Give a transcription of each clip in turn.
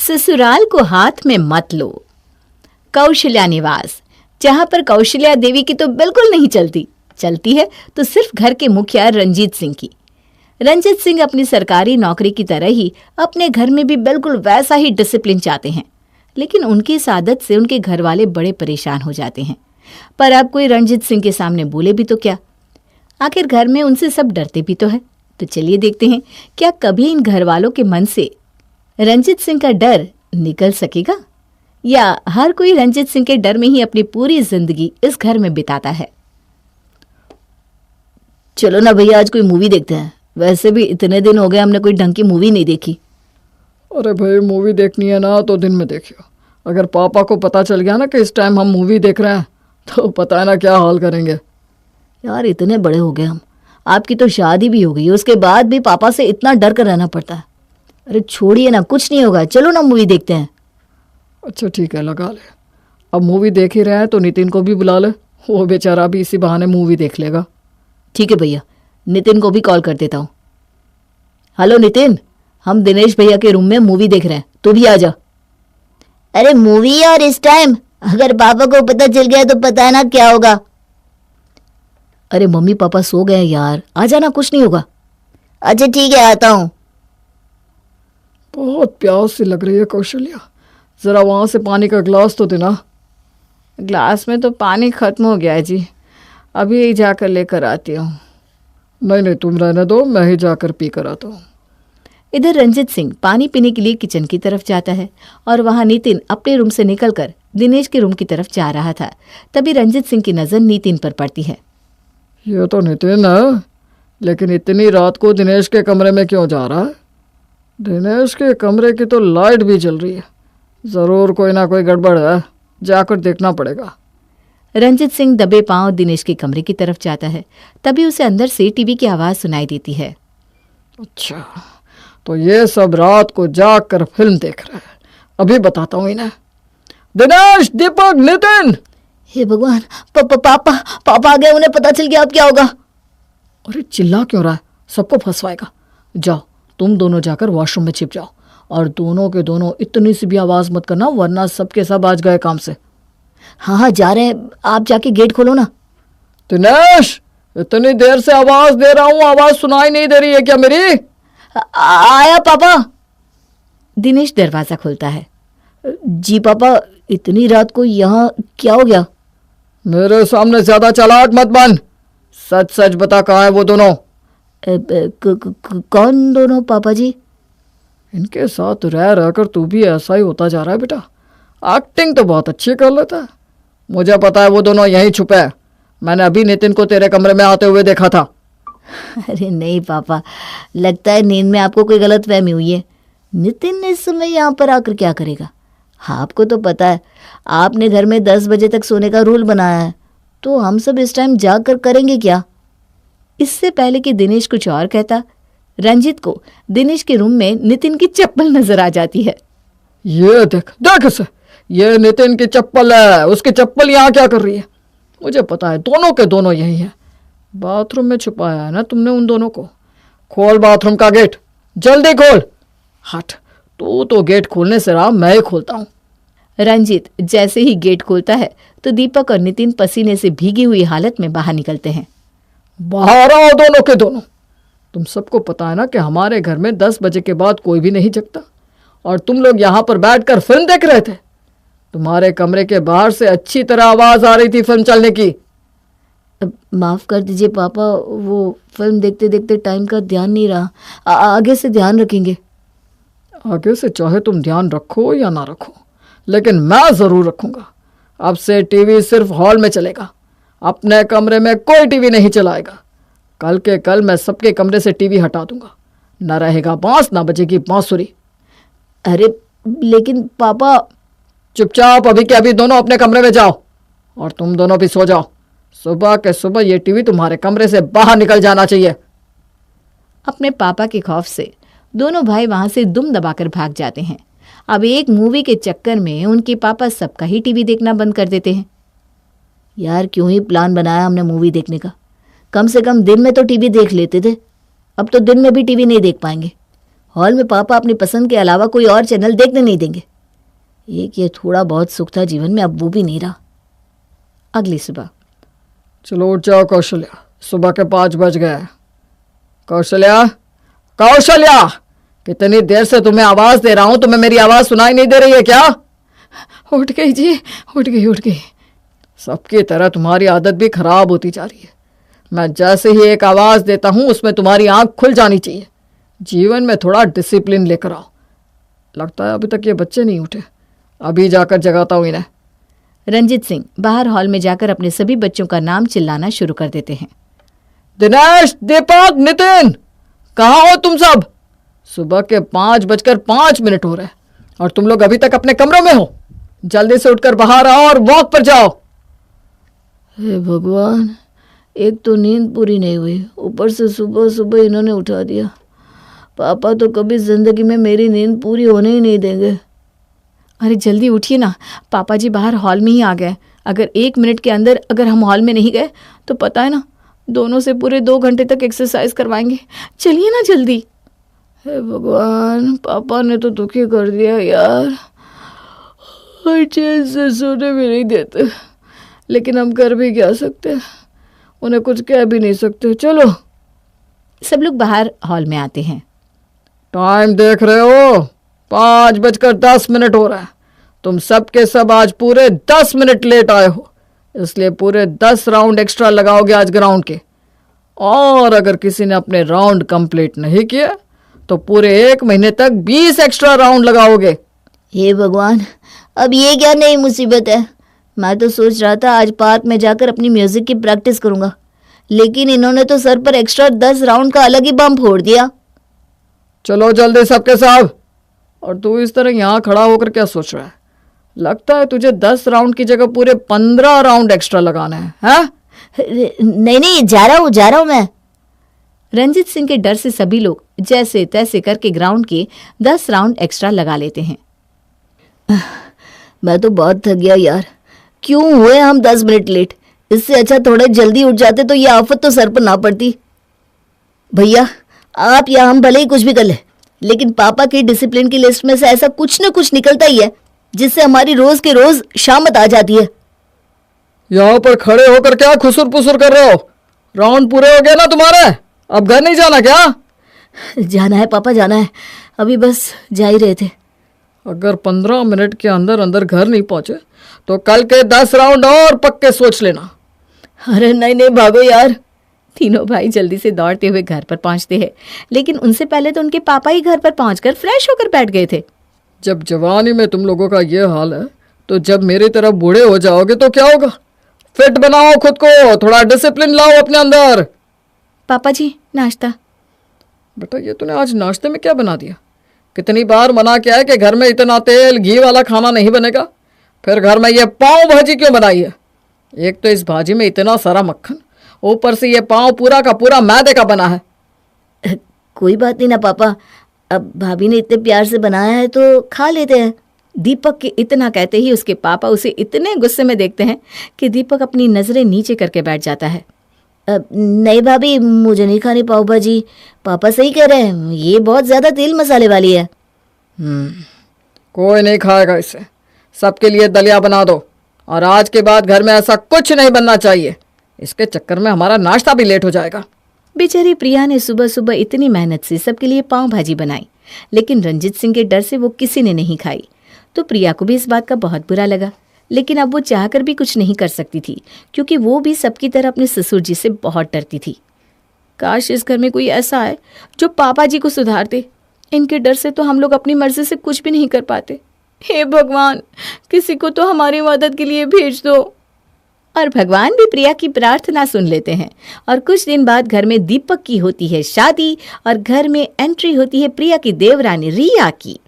ससुराल को हाथ में मत लो। कौशल्या निवास, जहां पर कौशल्या देवी की तो बिल्कुल नहीं चलती है तो सिर्फ घर के मुखिया रंजीत सिंह की। रंजीत सिंह अपनी सरकारी नौकरी की तरह ही अपने घर में भी बिल्कुल वैसा ही डिसिप्लिन चाहते हैं, लेकिन उनकी इस आदत से उनके घर वाले बड़े परेशान हो जाते हैं। पर अब कोई रंजीत सिंह के सामने बोले भी तो क्या, आखिर घर में उनसे सब डरते भी तो है। तो चलिए देखते हैं क्या कभी इन घर वालों के मन से रंजीत सिंह का डर निकल सकेगा, या हर कोई रंजीत सिंह के डर में ही अपनी पूरी जिंदगी इस घर में बिताता है। चलो ना भैया, आज कोई मूवी देखते हैं। वैसे भी इतने दिन हो गए हमने कोई ढंग की मूवी नहीं देखी। अरे भाई, मूवी देखनी है ना तो दिन में देखियो। अगर पापा को पता चल गया ना कि इस टाइम हम मूवी देख रहे हैं तो पता है ना क्या हाल करेंगे। यार इतने बड़े हो गए हम, आपकी तो शादी भी हो गई, उसके बाद भी पापा से इतना डर कर रहना पड़ता है। अरे छोड़िए ना, कुछ नहीं होगा, चलो ना मूवी देखते हैं। अच्छा ठीक है, लगा ले। अब मूवी देख ही रहे हैं तो नितिन को भी बुला ले, वो बेचारा भी इसी बहाने मूवी देख लेगा। ठीक है भैया, नितिन को भी कॉल कर देता हूँ। हेलो नितिन, हम दिनेश भैया के रूम में मूवी देख रहे हैं, तू भी आ जा। अरे मूवी और इस टाइम, अगर पापा को पता चल गया तो पता है ना क्या होगा। अरे मम्मी पापा सो गए यार, आ जाना, कुछ नहीं होगा। अच्छा ठीक है, आता हूँ। बहुत प्यास सी लग रही है कौशल्या, जरा वहां से पानी का ग्लास तो देना। ग्लास में तो पानी खत्म हो गया है जी, अभी जाकर लेकर आती हूँ। नहीं, तुम रहने दो, मैं ही जाकर पी कर आता हूँ। इधर रंजीत सिंह पानी पीने के लिए किचन की तरफ जाता है और वहां नितिन अपने रूम से निकलकर दिनेश के रूम की तरफ जा रहा था। तभी रंजीत सिंह की नजर नितिन पर पड़ती है। ये तो नितिन है, लेकिन इतनी रात को दिनेश के कमरे में क्यों जा रहा है? दिनेश के कमरे की तो लाइट भी जल रही है, जरूर कोई ना कोई गड़बड़ है, जाकर देखना पड़ेगा। रंजीत सिंह दबे पांव दिनेश के कमरे की तरफ जाता है। तभी उसे अंदर से टीवी की आवाज सुनाई देती है। अच्छा, तो ये सब रात को जाग कर फिल्म देख रहे हैं, अभी बताता हूँ इन्हें। दिनेश, दीपक, नितिन। हे भगवान, पापा आ गए, उन्हें पता चल गया, अब क्या होगा? अरे चिल्ला क्यों रहा है, सबको फंसवाएगा। जाओ, तुम दोनों जाकर वॉशरूम में छिप जाओ, और दोनों के दोनों इतनी सी भी आवाज मत करना, वरना सबके सब आज गए काम से। हाँ जा रहे हैं, आप जाके गेट खोलो ना। दिनेश, इतनी देर से आवाज दे रहा हूँ, आवाज सुनाई नहीं दे रही है क्या मेरी? आया पापा। दिनेश दरवाजा खोलता है। जी पापा, इतनी रात को यहाँ क्या हो गया? मेरे सामने ज्यादा चालाक मत बन, सच सच बता, कहाँ है वो दोनों? कौन दोनों पापा जी? इनके साथ रह रहकर तू भी ऐसा ही होता जा रहा है बेटा। एक्टिंग तो बहुत अच्छी कर लेता है। मुझे पता है वो दोनों यहीं छुपे हैं, मैंने अभी नितिन को तेरे कमरे में आते हुए देखा था। अरे नहीं पापा, लगता है नींद में आपको कोई गलतफहमी हुई है। नितिन इस समय यहाँ पर आकर क्या करेगा? आपको तो पता है, आपने घर में 10 बजे तक सोने का रूल बनाया है, तो हम सब इस टाइम जाग कर करेंगे क्या? इससे पहले कि दिनेश कुछ और कहता, रंजीत को दिनेश के रूम में नितिन की चप्पल नजर आ जाती है। ये देख इसे, ये नितिन की चप्पल है, उसकी चप्पल यहाँ क्या कर रही है? मुझे पता है दोनों के दोनों यही हैं। बाथरूम में छुपाया है ना तुमने उन दोनों को। खोल बाथरूम का गेट, जल्दी खोल। हट, तू तो गेट खोलने से रहा, मैं ही खोलता हूँ। रंजीत जैसे ही गेट खोलता है तो दीपक और नितिन पसीने से भीगी हुई हालत में बाहर निकलते हैं। बाहर आओ दोनों के दोनों। तुम सबको पता है ना कि हमारे घर में 10 बजे के बाद कोई भी नहीं जगता, और तुम लोग यहाँ पर बैठकर फिल्म देख रहे थे। तुम्हारे कमरे के बाहर से अच्छी तरह आवाज आ रही थी फिल्म चलने की। माफ कर दीजिए पापा, वो फिल्म देखते देखते टाइम का ध्यान नहीं रहा। आगे से ध्यान रखेंगे। आगे से चाहे तुम ध्यान रखो या ना रखो, लेकिन मैं जरूर रखूंगा। अब से टीवी सिर्फ हॉल में चलेगा, अपने कमरे में कोई टीवी नहीं चलाएगा। कल के कल मैं सबके कमरे से टीवी हटा दूंगा, न रहेगा बांस, ना बजेगी बांसुरी। अरे लेकिन पापा। चुपचाप अभी के अभी दोनों अपने कमरे में जाओ, और तुम दोनों भी सो जाओ। सुबह के सुबह ये टीवी तुम्हारे कमरे से बाहर निकल जाना चाहिए। अपने पापा के खौफ से दोनों भाई वहां से दुम दबाकर भाग जाते हैं। अब एक मूवी के चक्कर में उनके पापा सबका ही टीवी देखना बंद कर देते हैं। यार क्यों ही प्लान बनाया हमने मूवी देखने का, कम से कम दिन में तो टीवी देख लेते थे। अब तो दिन में भी टीवी नहीं देख पाएंगे। हॉल में पापा अपनी पसंद के अलावा कोई और चैनल देखने नहीं देंगे। एक ये थोड़ा बहुत सुख था जीवन में, अब वो भी नहीं रहा। अगली सुबह। चलो उठ जाओ कौशल्या, सुबह के 5 बज गए। कौशल्या, कौशल्या, कितनी देर से तुम्हें आवाज दे रहा हूं, तुम्हें मेरी आवाज सुनाई नहीं दे रही है क्या? उठ गई जी, उठ गई। सबकी तरह तुम्हारी आदत भी खराब होती जा रही है। मैं जैसे ही एक आवाज देता हूं उसमें तुम्हारी आंख खुल जानी चाहिए। जीवन में थोड़ा डिसिप्लिन लेकर आओ। लगता है अभी तक ये बच्चे नहीं उठे, अभी जाकर जगाता हूं इन्हें। रंजीत सिंह बाहर हॉल में जाकर अपने सभी बच्चों का नाम चिल्लाना शुरू कर देते हैं। दिनेश, दीपक, नितिन, कहाँ हो तुम सब? सुबह के 5:05 हो रहे हैं और तुम लोग अभी तक अपने कमरों में हो। जल्दी से उठकर बाहर आओ और वॉक पर जाओ। हे भगवान, एक तो नींद पूरी नहीं हुई, ऊपर से सुबह सुबह इन्होंने उठा दिया। पापा तो कभी जिंदगी में मेरी नींद पूरी होने ही नहीं देंगे। अरे जल्दी उठिए ना, पापा जी बाहर हॉल में ही आ गए। अगर 1 मिनट के अंदर अगर हम हॉल में नहीं गए तो पता है ना, दोनों से पूरे 2 घंटे तक एक्सरसाइज करवाएंगे। चलिए ना जल्दी। हे भगवान, पापा ने तो दुखी कर दिया यार, और चैन से सोने भी नहीं देते। लेकिन हम कर भी क्या सकते हैं, उन्हें कुछ कह भी नहीं सकते। चलो। सब लोग बाहर हॉल में आते हैं। टाइम देख रहे हो? 5:10 हो रहा है। तुम सब के सब आज पूरे 10 मिनट लेट आए हो, इसलिए पूरे 10 राउंड एक्स्ट्रा लगाओगे आज ग्राउंड के। और अगर किसी ने अपने राउंड कंप्लीट नहीं किए तो पूरे 1 महीने तक 20 एक्स्ट्रा राउंड लगाओगे। हे भगवान, अब ये क्या नई मुसीबत है। मैं तो सोच रहा था आज पार्क में जाकर अपनी म्यूजिक की प्रैक्टिस करूंगा, लेकिन इन्होंने तो सर पर एक्स्ट्रा 10 राउंड का अलग ही बम फोड़ दिया। चलो जल्दी सबके सब। और तू इस तरह यहाँ खड़ा होकर क्या सोच रहा है? लगता है तुझे 10 राउंड की जगह पूरे 15 राउंड एक्स्ट्रा लगाना है, हाँ? नहीं, जा रहा हूँ मैं। रंजीत सिंह के डर से सभी लोग जैसे तैसे करके ग्राउंड के 10 राउंड एक्स्ट्रा लगा लेते हैं। मैं तो बहुत थक गया यार, क्यों हुए हम 10 मिनट लेट। इससे अच्छा थोड़ा जल्दी उठ जाते तो ये आफत तो सर पर ना पड़ती। भैया, आप या हम भले ही कुछ भी कर ले, लेकिन पापा की डिसिप्लिन की लिस्ट में से ऐसा कुछ न कुछ निकलता ही है जिससे हमारी रोज के रोज शामत आ जाती है। यहाँ पर खड़े होकर क्या खुसुर पुसुर कर रहे हो? राउंड पूरे हो गए ना तुम्हारे? अब घर नहीं जाना क्या? जाना है पापा, जाना है। अभी बस जा ही रहे थे। अगर 15 मिनट के अंदर अंदर घर नहीं पहुंचे तो कल के 10 राउंड और पक्के सोच लेना। अरे नहीं, भागो यार। तीनों भाई जल्दी से दौड़ते हुए घर पर पहुंचते हैं, लेकिन उनसे पहले तो उनके पापा ही घर पर पहुंचकर फ्रेश होकर बैठ गए थे। जब जवानी में तुम लोगों का ये हाल है तो जब मेरी तरह बूढ़े हो जाओगे तो क्या होगा? फिट बनाओ खुद को, थोड़ा डिसिप्लिन लाओ अपने अंदर। पापा जी, नाश्ता। बेटा, ये तूने आज नाश्ते में क्या बना दिया? कितनी बार मना किया है कि घर में इतना तेल घी वाला खाना नहीं बनेगा, फिर घर में ये पाव भाजी क्यों बनाई है? एक तो इस भाजी में इतना सारा मक्खन, ऊपर से ये पाव पूरा का पूरा मैदे का बना है। कोई बात नहीं ना पापा, अब भाभी ने इतने प्यार से बनाया है तो खा लेते हैं। दीपक के इतना कहते ही उसके पापा उसे इतने गुस्से में देखते हैं कि दीपक अपनी नजरें नीचे करके बैठ जाता है। नहीं भाभी, मुझे नहीं खानी पाव भाजी। पापा सही कह रहे हैं, ये बहुत ज्यादा तेल मसाले वाली है। कोई नहीं खाएगा इसे। सबके लिए दलिया बना दो, और आज के बाद घर में ऐसा कुछ नहीं बनना चाहिए। इसके चक्कर में हमारा नाश्ता भी लेट हो जाएगा। बेचारी प्रिया ने सुबह सुबह इतनी मेहनत से सबके लिए पाव भाजी बनाई, लेकिन रंजीत सिंह के डर से वो किसी ने नहीं खाई। तो प्रिया को भी इस बात का बहुत बुरा लगा, लेकिन अब वो चाहकर भी कुछ नहीं कर सकती थी, क्योंकि वो भी सबकी तरह अपने ससुर जी से बहुत डरती थी। काश इस घर में कोई ऐसा है जो पापा जी को सुधार दे। इनके डर से तो हम लोग अपनी मर्जी से कुछ भी नहीं कर पाते। हे भगवान, किसी को तो हमारी मदद के लिए भेज दो। और भगवान भी प्रिया की प्रार्थना सुन लेते हैं, और कुछ दिन बाद घर में दीपक की होती है शादी, और घर में एंट्री होती है प्रिया की देवरानी रिया की।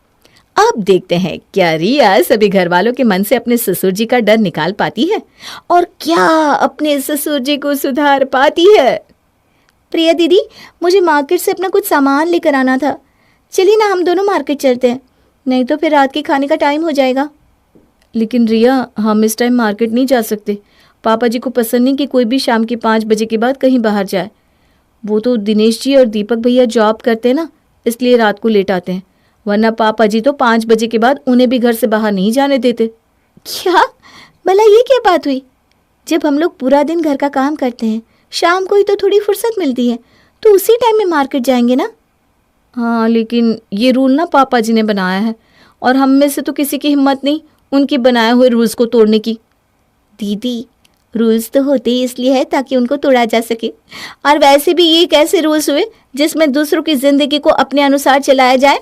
अब देखते हैं क्या रिया सभी घर वालों के मन से अपने ससुर जी का डर निकाल पाती है, और क्या अपने ससुर जी को सुधार पाती है। प्रिया दीदी, मुझे मार्केट से अपना कुछ सामान लेकर आना था। चलिए ना, हम दोनों मार्केट चलते हैं, नहीं तो फिर रात के खाने का टाइम हो जाएगा। लेकिन रिया, हम इस टाइम मार्केट नहीं जा सकते। पापा जी को पसंद नहीं कि कोई भी शाम के 5 बजे के बाद कहीं बाहर जाए। वो तो दिनेश जी और दीपक भैया जॉब करते हैं ना, इसलिए रात को लेट आते हैं, वरना पापा जी तो 5 बजे के बाद उन्हें भी घर से बाहर नहीं जाने देते। क्या भला ये क्या बात हुई? जब हम लोग पूरा दिन घर का काम करते हैं, शाम को ही तो थोड़ी फुर्सत मिलती है, तो उसी टाइम में मार्केट जाएंगे ना। हाँ, लेकिन ये रूल ना पापा जी ने बनाया है और हम में से तो किसी की हिम्मत नहीं उनके बनाए हुए रूल्स को तोड़ने की। दीदी, रूल्स तो होते ही इसलिए है ताकि उनको तोड़ा जा सके, और वैसे भी ये कैसे रूल्स हुए जिसमें दूसरों की जिंदगी को अपने अनुसार चलाया जाए?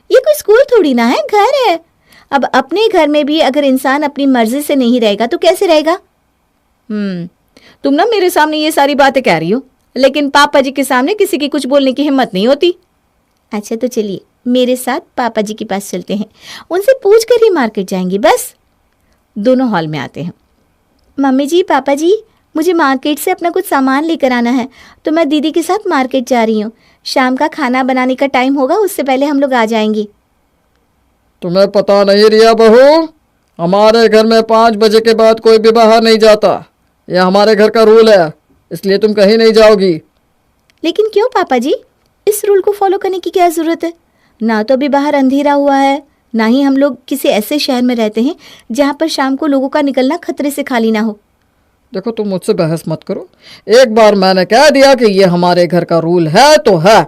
ये कोई स्कूल थोड़ी ना है, घर है। अब अपने घर में भी अगर इंसान अपनी मर्जी से नहीं रहेगा तो कैसे रहेगा? तुम ना मेरे सामने ये सारी बातें कह रही हो, लेकिन पापा जी के सामने किसी की कुछ बोलने की हिम्मत नहीं होती। अच्छा तो चलिए मेरे साथ पापा जी के पास चलते हैं, उनसे पूछ कर ही मार्केट जाएंगे बस। दोनों हॉल में आते हैं। मम्मी जी, पापा जी, मुझे मार्केट से अपना कुछ सामान लेकर आना है, तो मैं दीदी के साथ मार्केट जा रही हूँ। शाम का खाना बनाने का टाइम होगा, उससे पहले हम लोग आ जाएंगे। तुम्हें पता नहीं रिया बहू, हमारे घर में 5 बजे के बाद कोई भी बाहर नहीं जाता। यह हमारे घर का रूल है, इसलिए तुम कहीं नहीं जाओगी। लेकिन क्यों पापा जी? इस रूल को फॉलो करने की क्या ज़रूरत है? ना तो अभी बाहर अंधेरा हुआ है, ना ही हम लोग किसी ऐसे शहर में रहते हैं जहाँ पर शाम को लोगों का निकलना खतरे से खाली ना हो। देखो, तुम मुझसे बहस मत करो। एक बार मैंने कह दिया कि ये हमारे घर का रूल है तो है।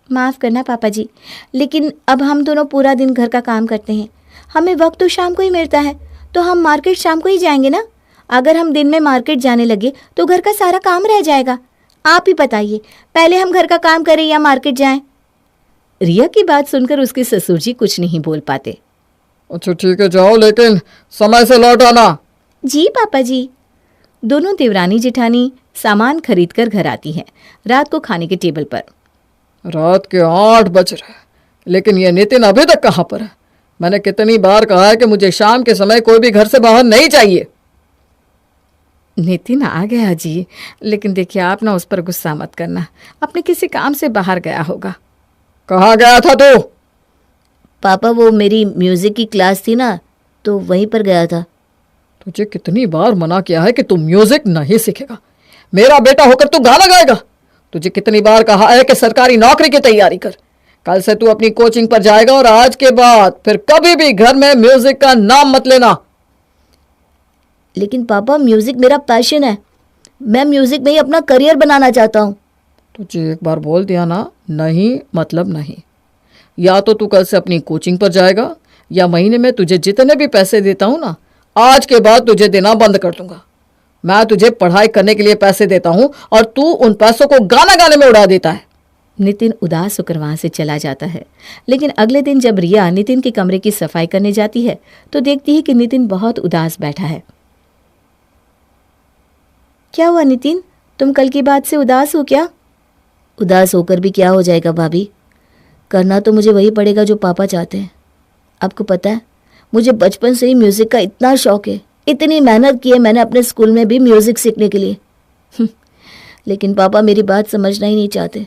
माफ़ करना पापा जी, लेकिन अब हम दोनों पूरा दिन घर का काम करते हैं, हमें वक्त तो शाम को ही मिलता है, तो हम मार्केट शाम को ही जाएंगे ना। अगर हम दिन में मार्केट जाने लगे तो घर का सारा काम रह जाएगा। आप ही बताइए, पहले हम घर का काम करें या मार्केट जाएं? रिया की बात सुनकर उसके ससुर जी कुछ नहीं बोल पाते। अच्छा ठीक है, जाओ, लेकिन समय से लौट आना। जी पापा जी। दोनों देवरानी जेठानी सामान खरीद कर घर आती हैं रात को खाने के टेबल पर। रात के 8 बज रहे, लेकिन ये नितिन अभी तक कहाँ पर है? मैंने कितनी बार कहा है कि मुझे शाम के समय कोई भी घर से बाहर नहीं चाहिए। नितिन आ गया जी, लेकिन देखिए आप ना उस पर गुस्सा मत करना, अपने किसी काम से बाहर गया होगा। कहाँ गया था तू? पापा, वो मेरी म्यूजिक की क्लास थी ना, तो वहीं पर गया था। तुझे कितनी बार मना किया है कि तू म्यूजिक नहीं सीखेगा। मेरा बेटा होकर तू गाना गाएगा। तुझे कितनी बार कहा है कि सरकारी नौकरी की तैयारी कर। कल से तू अपनी कोचिंग पर जाएगा और आज के बाद फिर कभी भी घर में म्यूजिक का नाम मत लेना। लेकिन पापा, म्यूजिक मेरा पैशन है, मैं म्यूजिक में ही अपना करियर बनाना चाहता हूँ। तुझे एक बार बोल दिया ना, नहीं मतलब नहीं। या तो तू कल से अपनी कोचिंग पर जाएगा, या महीने में तुझे जितने भी पैसे देता हूँ ना, आज के बाद तुझे देना बंद कर दूंगा। मैं तुझे पढ़ाई करने के लिए पैसे देता हूँ और तू उन पैसों को गाना गाने में उड़ा देता है। नितिन उदास होकर वहां से चला जाता है। लेकिन अगले दिन जब रिया नितिन के कमरे की सफाई करने जाती है तो देखती है कि नितिन बहुत उदास बैठा है। क्या हुआ नितिन, तुम कल की बात से उदास हो क्या? उदास होकर भी क्या हो जाएगा भाभी, करना तो मुझे वही पड़ेगा जो पापा चाहते हैं। आपको पता है, मुझे बचपन से ही म्यूज़िक का इतना शौक है, इतनी मेहनत की है मैंने अपने स्कूल में भी म्यूज़िक सीखने के लिए। लेकिन पापा मेरी बात समझना ही नहीं चाहते।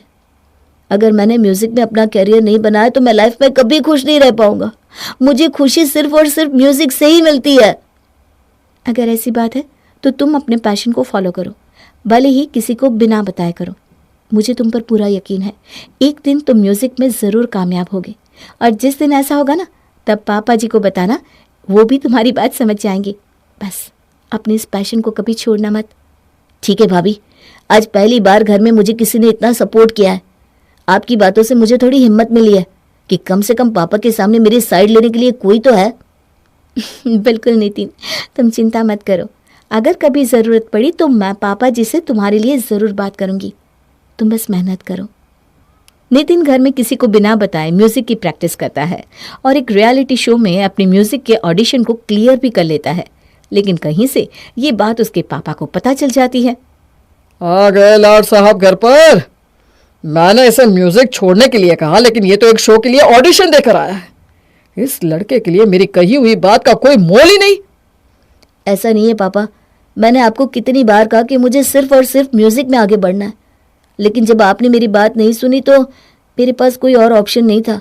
अगर मैंने म्यूज़िक में अपना करियर नहीं बनाया तो मैं लाइफ में कभी खुश नहीं रह पाऊंगा। मुझे खुशी सिर्फ और सिर्फ म्यूज़िक से ही मिलती है। अगर ऐसी बात है तो तुम अपने पैशन को फॉलो करो, भले ही किसी को बिना बताए करो। मुझे तुम पर पूरा यकीन है, एक दिन तुम म्यूज़िक में ज़रूर कामयाब होगे, और जिस दिन ऐसा होगा ना, तब पापा जी को बताना, वो भी तुम्हारी बात समझ जाएंगे। बस अपने इस पैशन को कभी छोड़ना मत। ठीक है भाभी, आज पहली बार घर में मुझे किसी ने इतना सपोर्ट किया है। आपकी बातों से मुझे थोड़ी हिम्मत मिली है कि कम से कम पापा के सामने मेरी साइड लेने के लिए कोई तो है। बिल्कुल नितिन, तुम चिंता मत करो। अगर कभी ज़रूरत पड़ी तो मैं पापा जी से तुम्हारे लिए ज़रूर बात करूँगी। तुम बस मेहनत करो। नितिन घर में किसी को बिना बताए म्यूज़िक की प्रैक्टिस करता है और एक रियलिटी शो में अपने म्यूज़िक के ऑडिशन को क्लियर भी कर लेता है। लेकिन कहीं से ये बात उसके पापा को पता चल जाती है। आ गए लाड साहब घर पर। मैंने इसे म्यूजिक छोड़ने के लिए कहा, लेकिन ये तो एक शो के लिए ऑडिशन देकर आया है। इस लड़के के लिए मेरी कही हुई बात का कोई मोल ही नहीं। ऐसा नहीं है पापा, मैंने आपको कितनी बार कहा कि मुझे सिर्फ और सिर्फ म्यूज़िक में आगे बढ़ना है, लेकिन जब आपने मेरी बात नहीं सुनी तो मेरे पास कोई और ऑप्शन नहीं था,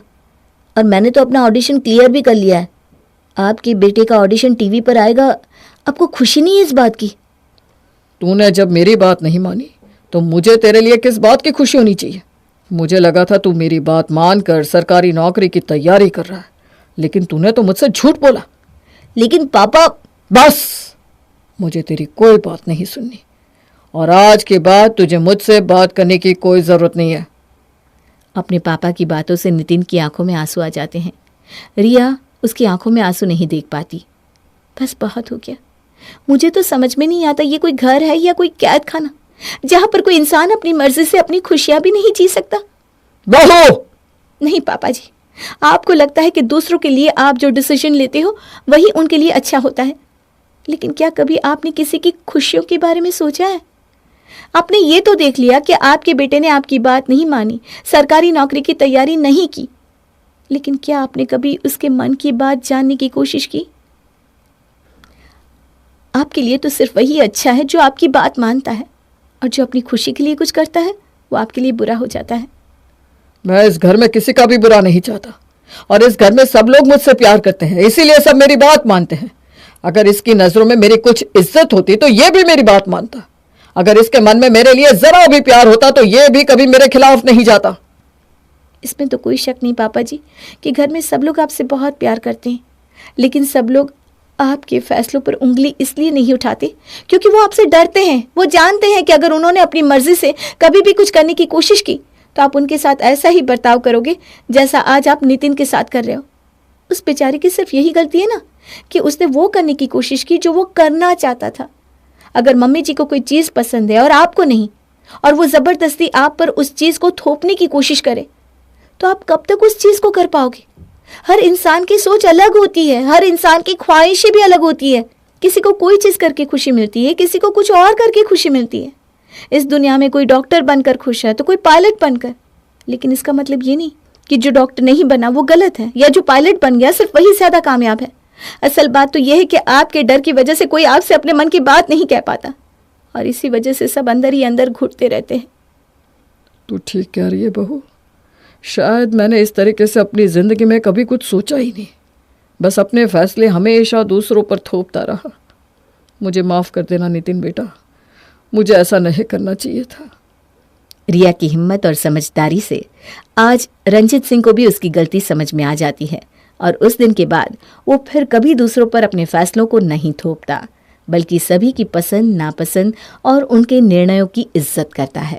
और मैंने तो अपना ऑडिशन क्लियर भी कर लिया है। आपके बेटे का ऑडिशन टीवी पर आएगा, आपको खुशी नहीं है इस बात की? तूने जब मेरी बात नहीं मानी तो मुझे तेरे लिए किस बात की खुशी होनी चाहिए? मुझे लगा था तू मेरी बात मानकर सरकारी नौकरी की तैयारी कर रहा है, लेकिन तूने तो मुझसे झूठ बोला। लेकिन पापा। बस, मुझे तेरी कोई बात नहीं सुननी, और आज के बाद तुझे मुझसे बात करने की कोई ज़रूरत नहीं है। अपने पापा की बातों से नितिन की आंखों में आंसू आ जाते हैं। रिया उसकी आंखों में आंसू नहीं देख पाती। बस बहुत हो गया, मुझे तो समझ में नहीं आता ये कोई घर है या कोई कैद खाना जहां पर कोई इंसान अपनी मर्जी से अपनी खुशियां भी नहीं जी सकता। बहू! नहीं पापा जी, आपको लगता है कि दूसरों के लिए आप जो डिसीजन लेते हो वही उनके लिए अच्छा होता है, लेकिन क्या कभी आपने किसी की खुशियों के बारे में सोचा है? आपने ये तो देख लिया कि आपके बेटे ने आपकी बात नहीं मानी, सरकारी नौकरी की तैयारी नहीं की, लेकिन क्या आपने कभी उसके मन की बात जानने की कोशिश की? आपके लिए तो सिर्फ वही अच्छा है जो आपकी बात मानता है, और जो अपनी खुशी के लिए कुछ करता है वो आपके लिए बुरा हो जाता है। मैं इस घर में किसी का भी बुरा नहीं चाहता, और इस घर में सब लोग मुझसे प्यार करते हैं, इसीलिए सब मेरी बात मानते हैं। अगर इसकी नजरों में मेरी कुछ इज्जत होती तो ये भी मेरी बात मानता। अगर इसके मन में मेरे लिए जरा भी प्यार होता तो ये भी कभी मेरे खिलाफ नहीं जाता। इसमें तो कोई शक नहीं पापा जी कि घर में सब लोग आपसे बहुत प्यार करते हैं, लेकिन सब लोग आपके फैसलों पर उंगली इसलिए नहीं उठाते क्योंकि वो आपसे डरते हैं। वो जानते हैं कि अगर उन्होंने अपनी मर्जी से कभी भी कुछ करने की कोशिश की तो आप उनके साथ ऐसा ही बर्ताव करोगे जैसा आज आप नितिन के साथ कर रहे हो। उस बेचारे की सिर्फ यही गलती है ना कि उसने वो करने की कोशिश की जो वो करना चाहता था। अगर मम्मी जी को कोई चीज़ पसंद है और आपको नहीं, और वो ज़बरदस्ती आप पर उस चीज़ को थोपने की कोशिश करे, तो आप कब तक उस चीज़ को कर पाओगे? हर इंसान की सोच अलग होती है, हर इंसान की ख्वाहिशें भी अलग होती है। किसी को कोई चीज़ करके खुशी मिलती है, किसी को कुछ और करके खुशी मिलती है। इस दुनिया में कोई डॉक्टर बनकर खुश है तो कोई पायलट बनकर, लेकिन इसका मतलब ये नहीं कि जो डॉक्टर नहीं बना वो गलत है, या जो पायलट बन गया सिर्फ वही ज़्यादा कामयाब है। असल बात तो यह है कि आपके डर की वजह से कोई आपसे अपने मन की बात नहीं कह पाता, और इसी वजह से सब अंदर ही अंदर घुटते रहते हैं। तू ठीक कह रही है बहू, शायद मैंने इस तरीके से अपनी ज़िंदगी में कभी कुछ सोचा ही नहीं, बस अपने फैसले हमेशा दूसरों पर थोपता रहा। मुझे माफ़ कर देना नितिन बेटा, मुझे ऐसा नहीं करना चाहिए था। रिया की हिम्मत और समझदारी से आज रंजित सिंह को भी उसकी गलती समझ में आ जाती है, और उस दिन के बाद वो फिर कभी दूसरों पर अपने फैसलों को नहीं थोपता, बल्कि सभी की पसंद नापसंद और उनके निर्णयों की इज्जत करता है।